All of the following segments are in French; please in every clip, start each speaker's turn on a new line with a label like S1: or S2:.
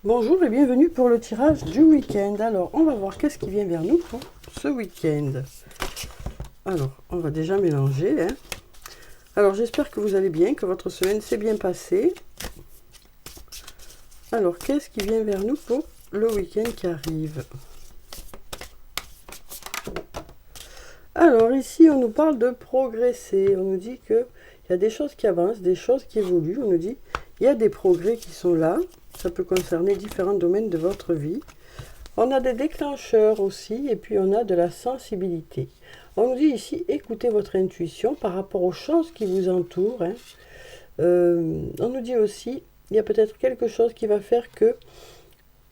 S1: Bonjour et bienvenue pour le tirage du week-end. Alors, on va voir qu'est-ce qui vient vers nous pour ce week-end. Alors, on va déjà mélanger. Alors, j'espère que vous allez bien, que votre semaine s'est bien passée. Alors, qu'est-ce qui vient vers nous pour le week-end qui arrive? Alors, ici, on nous parle de progresser. On nous dit qu'il y a des choses qui avancent, des choses qui évoluent. On nous dit il y a des progrès qui sont là. Ça peut concerner différents domaines de votre vie. On a des déclencheurs aussi, et puis on a de la sensibilité. On nous dit ici, écoutez votre intuition par rapport aux choses qui vous entourent. On nous dit aussi, il y a peut-être quelque chose qui va faire que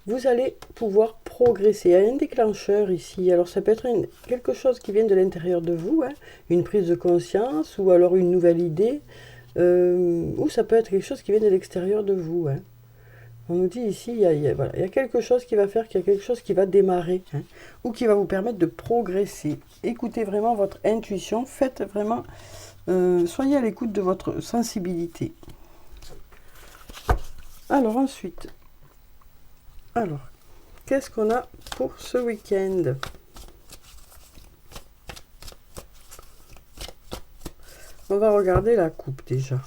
S1: vous allez pouvoir progresser. Il y a un déclencheur ici. Alors ça peut être quelque chose qui vient de l'intérieur de vous, une prise de conscience, ou alors une nouvelle idée, ou ça peut être quelque chose qui vient de l'extérieur de vous. On nous dit ici, il y a quelque chose qui va faire qu'il y a quelque chose qui va démarrer, ou qui va vous permettre de progresser. Écoutez vraiment votre intuition, faites vraiment, soyez à l'écoute de votre sensibilité. Alors ensuite, qu'est-ce qu'on a pour ce week-end? On va regarder la coupe déjà.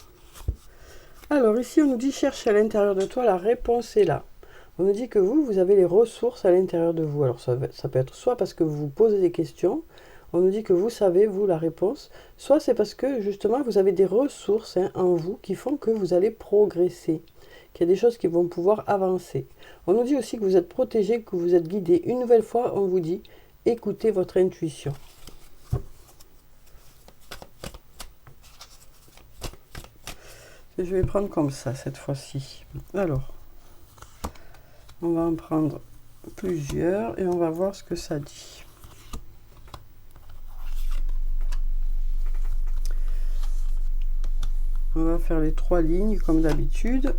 S1: Alors ici, on nous dit cherche à l'intérieur de toi, la réponse est là. On nous dit que vous avez les ressources à l'intérieur de vous. Alors ça peut être soit parce que vous vous posez des questions, on nous dit que vous savez, vous, la réponse, soit c'est parce que justement vous avez des ressources en vous qui font que vous allez progresser, qu'il y a des choses qui vont pouvoir avancer. On nous dit aussi que vous êtes protégé, que vous êtes guidé. Une nouvelle fois, on vous dit écoutez votre intuition. Je vais prendre comme ça cette fois-ci. Alors, on va en prendre plusieurs et on va voir ce que ça dit. On va faire les 3 lignes comme d'habitude.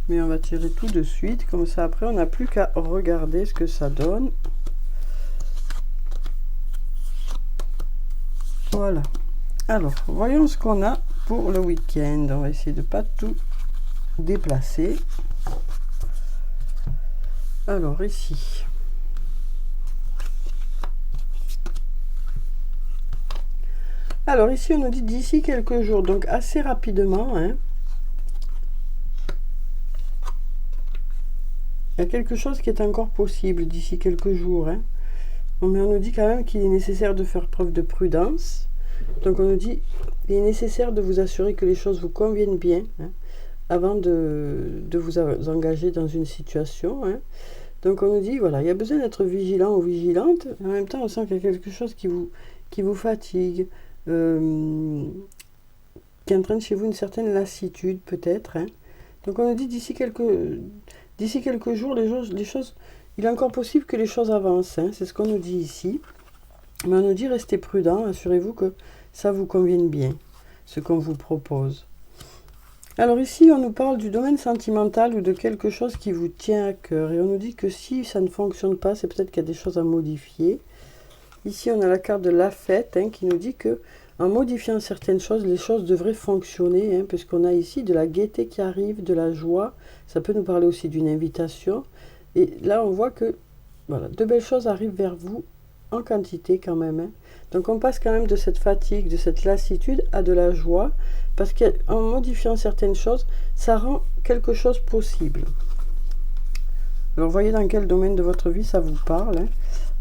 S1: Mais on va tirer tout de suite. Comme ça, après, on n'a plus qu'à regarder ce que ça donne. Voilà. Alors, voyons ce qu'on a pour le week-end. On va essayer de ne pas tout déplacer. Alors, ici. Alors, ici, on nous dit d'ici quelques jours, donc assez rapidement. Il y a quelque chose qui est encore possible d'ici quelques jours. Mais on nous dit quand même qu'il est nécessaire de faire preuve de prudence. Donc on nous dit il est nécessaire de vous assurer que les choses vous conviennent bien avant de vous engager dans une situation. Donc on nous dit voilà, il y a besoin d'être vigilant ou vigilante. En même temps, on sent qu'il y a quelque chose qui vous fatigue, qui entraîne chez vous une certaine lassitude peut-être. Donc on nous dit d'ici quelques jours, les choses, il est encore possible que les choses avancent. C'est ce qu'on nous dit ici. Mais on nous dit restez prudent, assurez-vous que ça vous convienne bien, ce qu'on vous propose. Alors ici, on nous parle du domaine sentimental ou de quelque chose qui vous tient à cœur. Et on nous dit que si ça ne fonctionne pas, c'est peut-être qu'il y a des choses à modifier. Ici, on a la carte de la fête qui nous dit que en modifiant certaines choses, les choses devraient fonctionner, puisqu'on a ici de la gaieté qui arrive, de la joie. Ça peut nous parler aussi d'une invitation. Et là, on voit que voilà, de belles choses arrivent vers vous en quantité quand même. Donc on passe quand même de cette fatigue, de cette lassitude à de la joie, parce qu'en modifiant certaines choses, ça rend quelque chose possible. Alors voyez dans quel domaine de votre vie ça vous parle.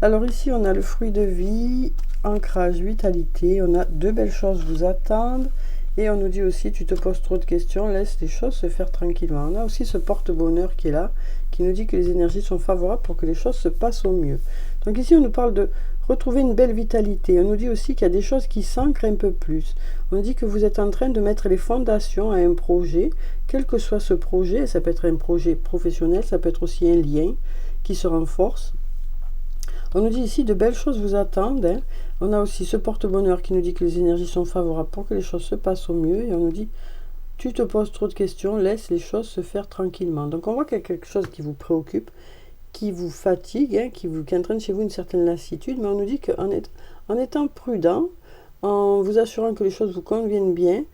S1: Alors ici on a le fruit de vie, ancrage, vitalité, on a de belles choses vous attendent, et on nous dit aussi tu te poses trop de questions, laisse les choses se faire tranquillement. On a aussi ce porte-bonheur qui est là, qui nous dit que les énergies sont favorables pour que les choses se passent au mieux. Donc ici on nous parle de retrouver une belle vitalité. On nous dit aussi qu'il y a des choses qui s'ancrent un peu plus. On nous dit que vous êtes en train de mettre les fondations à un projet, quel que soit ce projet. Ça peut être un projet professionnel, ça peut être aussi un lien qui se renforce. On nous dit ici de belles choses vous attendent. On a aussi ce porte-bonheur qui nous dit que les énergies sont favorables pour que les choses se passent au mieux. Et on nous dit tu te poses trop de questions, laisse les choses se faire tranquillement. Donc on voit qu'il y a quelque chose qui vous préoccupe, qui vous fatigue, qui entraîne chez vous une certaine lassitude, mais on nous dit qu'en étant prudent, en vous assurant que les choses vous conviennent bien,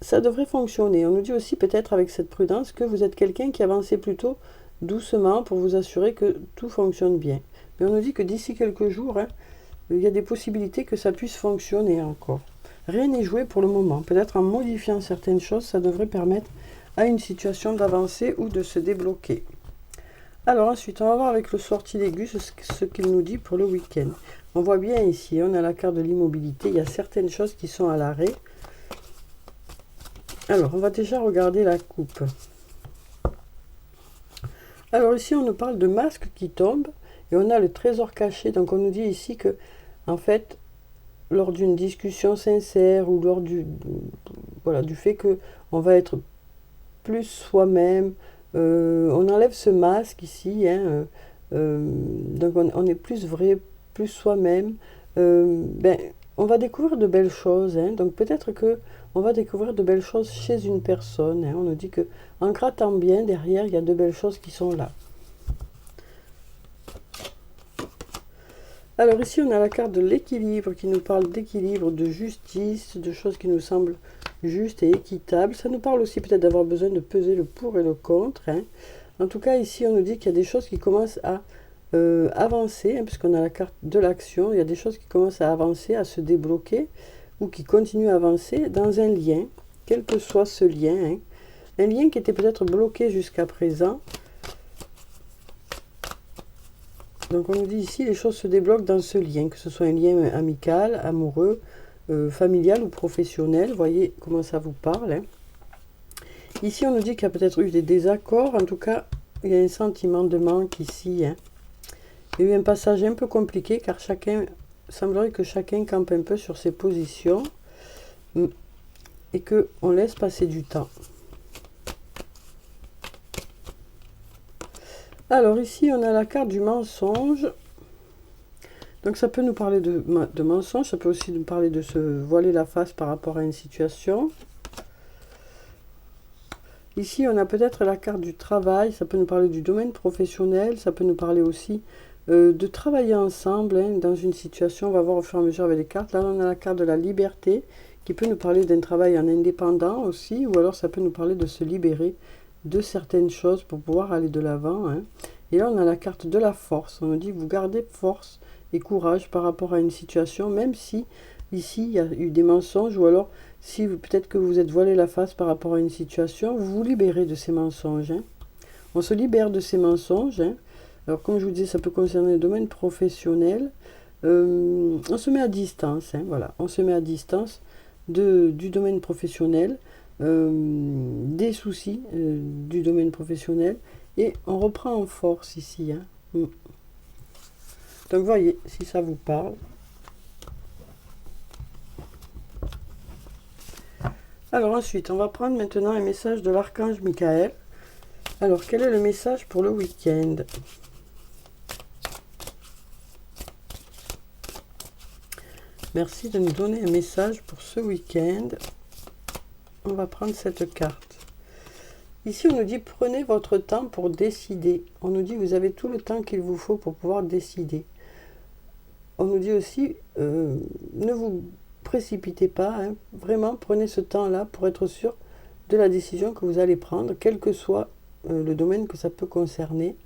S1: ça devrait fonctionner. On nous dit aussi peut-être avec cette prudence que vous êtes quelqu'un qui avancez plutôt doucement pour vous assurer que tout fonctionne bien. Mais on nous dit que d'ici quelques jours, hein, il y a des possibilités que ça puisse fonctionner encore. Rien n'est joué pour le moment. Peut-être en modifiant certaines choses, ça devrait permettre à une situation d'avancer ou de se débloquer. Alors ensuite, on va voir avec le sortilègus ce qu'il nous dit pour le week-end. On voit bien ici, on a la carte de l'immobilité. Il y a certaines choses qui sont à l'arrêt. Alors, on va déjà regarder la coupe. Alors ici, on nous parle de masques qui tombent et on a le trésor caché. Donc on nous dit ici que, en fait, lors d'une discussion sincère ou lors du fait que on va être plus soi-même, on enlève ce masque ici, hein, donc on est plus vrai, plus soi-même. On va découvrir de belles choses, hein, donc peut-être que on va découvrir de belles choses chez une personne, hein. On nous dit que en grattant bien derrière, il y a de belles choses qui sont là. Alors ici, on a la carte de l'équilibre qui nous parle d'équilibre, de justice, de choses qui nous semblent justes et équitables. Ça nous parle aussi peut-être d'avoir besoin de peser le pour et le contre, hein. En tout cas, ici, on nous dit qu'il y a des choses qui commencent à avancer, hein, puisqu'on a la carte de l'action. Il y a des choses qui commencent à avancer, à se débloquer, ou qui continuent à avancer dans un lien, quel que soit ce lien, hein. Un lien qui était peut-être bloqué jusqu'à présent. Donc on nous dit ici, les choses se débloquent dans ce lien, que ce soit un lien amical, amoureux, familial ou professionnel. Voyez comment ça vous parle, hein. Ici, on nous dit qu'il y a peut-être eu des désaccords. En tout cas, il y a un sentiment de manque ici, hein. Il y a eu un passage un peu compliqué, car semblerait que chacun campe un peu sur ses positions et qu'on laisse passer du temps. Alors ici, on a la carte du mensonge. Donc ça peut nous parler de mensonge, ça peut aussi nous parler de se voiler la face par rapport à une situation. Ici, on a peut-être la carte du travail, ça peut nous parler du domaine professionnel, ça peut nous parler aussi de travailler ensemble, hein, dans une situation. On va voir au fur et à mesure avec les cartes. Là, on a la carte de la liberté qui peut nous parler d'un travail en indépendant aussi, ou alors ça peut nous parler de se libérer de certaines choses pour pouvoir aller de l'avant, hein. Et là, on a la carte de la force. On nous dit vous gardez force et courage par rapport à une situation, même si ici il y a eu des mensonges, ou alors si peut-être que vous êtes voilé la face par rapport à une situation, vous vous libérez de ces mensonges, hein. On se libère de ces mensonges, hein. Alors comme je vous disais, ça peut concerner le domaine professionnel. On se met à distance, hein, voilà. On se met à distance du domaine professionnel, des soucis du domaine professionnel, et on reprend en force ici, hein. Donc voyez si ça vous parle. Alors ensuite, on va prendre maintenant un message de l'archange Michael. Alors quel est le message pour le week-end? Merci de nous donner un message pour ce week-end. On va prendre cette carte. Ici, on nous dit prenez votre temps pour décider. On nous dit vous avez tout le temps qu'il vous faut pour pouvoir décider. On nous dit aussi ne vous précipitez pas, hein. Vraiment prenez ce temps-là pour être sûr de la décision que vous allez prendre, quel que soit le domaine que ça peut concerner.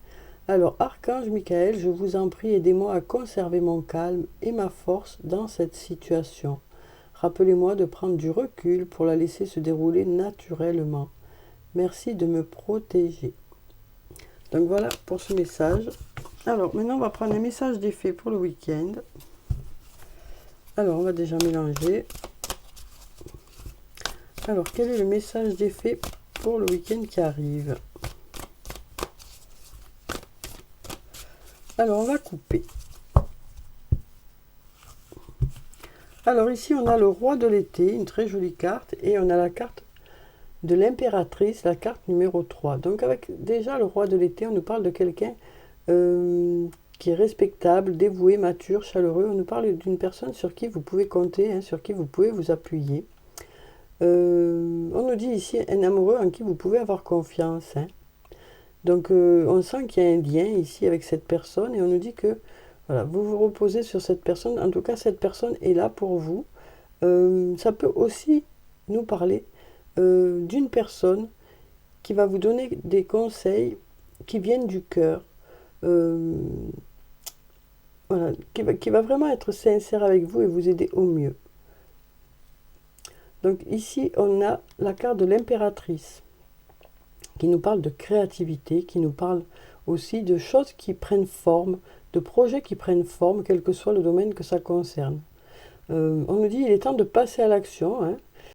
S1: Alors, Archange Michael, je vous en prie, aidez-moi à conserver mon calme et ma force dans cette situation. Rappelez-moi de prendre du recul pour la laisser se dérouler naturellement. Merci de me protéger. Donc voilà pour ce message. Alors, maintenant, on va prendre un message d'effet pour le week-end. Alors, on va déjà mélanger. Alors, quel est le message d'effet pour le week-end qui arrive? Alors, on va couper. Alors, ici, on a le roi de l'été, une très jolie carte, et on a la carte de l'impératrice, la carte numéro 3. Donc, avec déjà le roi de l'été, on nous parle de quelqu'un qui est respectable, dévoué, mature, chaleureux. On nous parle d'une personne sur qui vous pouvez compter, hein, sur qui vous pouvez vous appuyer. On nous dit ici un amoureux en qui vous pouvez avoir confiance, hein. Donc on sent qu'il y a un lien ici avec cette personne, et on nous dit que voilà, vous vous reposez sur cette personne. En tout cas, cette personne est là pour vous. Ça peut aussi nous parler d'une personne qui va vous donner des conseils qui viennent du cœur. Euh, voilà, qui va vraiment être sincère avec vous et vous aider au mieux. Donc ici, on a la carte de l'impératrice qui nous parle de créativité, qui nous parle aussi de choses qui prennent forme, de projets qui prennent forme, quel que soit le domaine que ça concerne. On nous dit il est temps de passer à l'action, hein.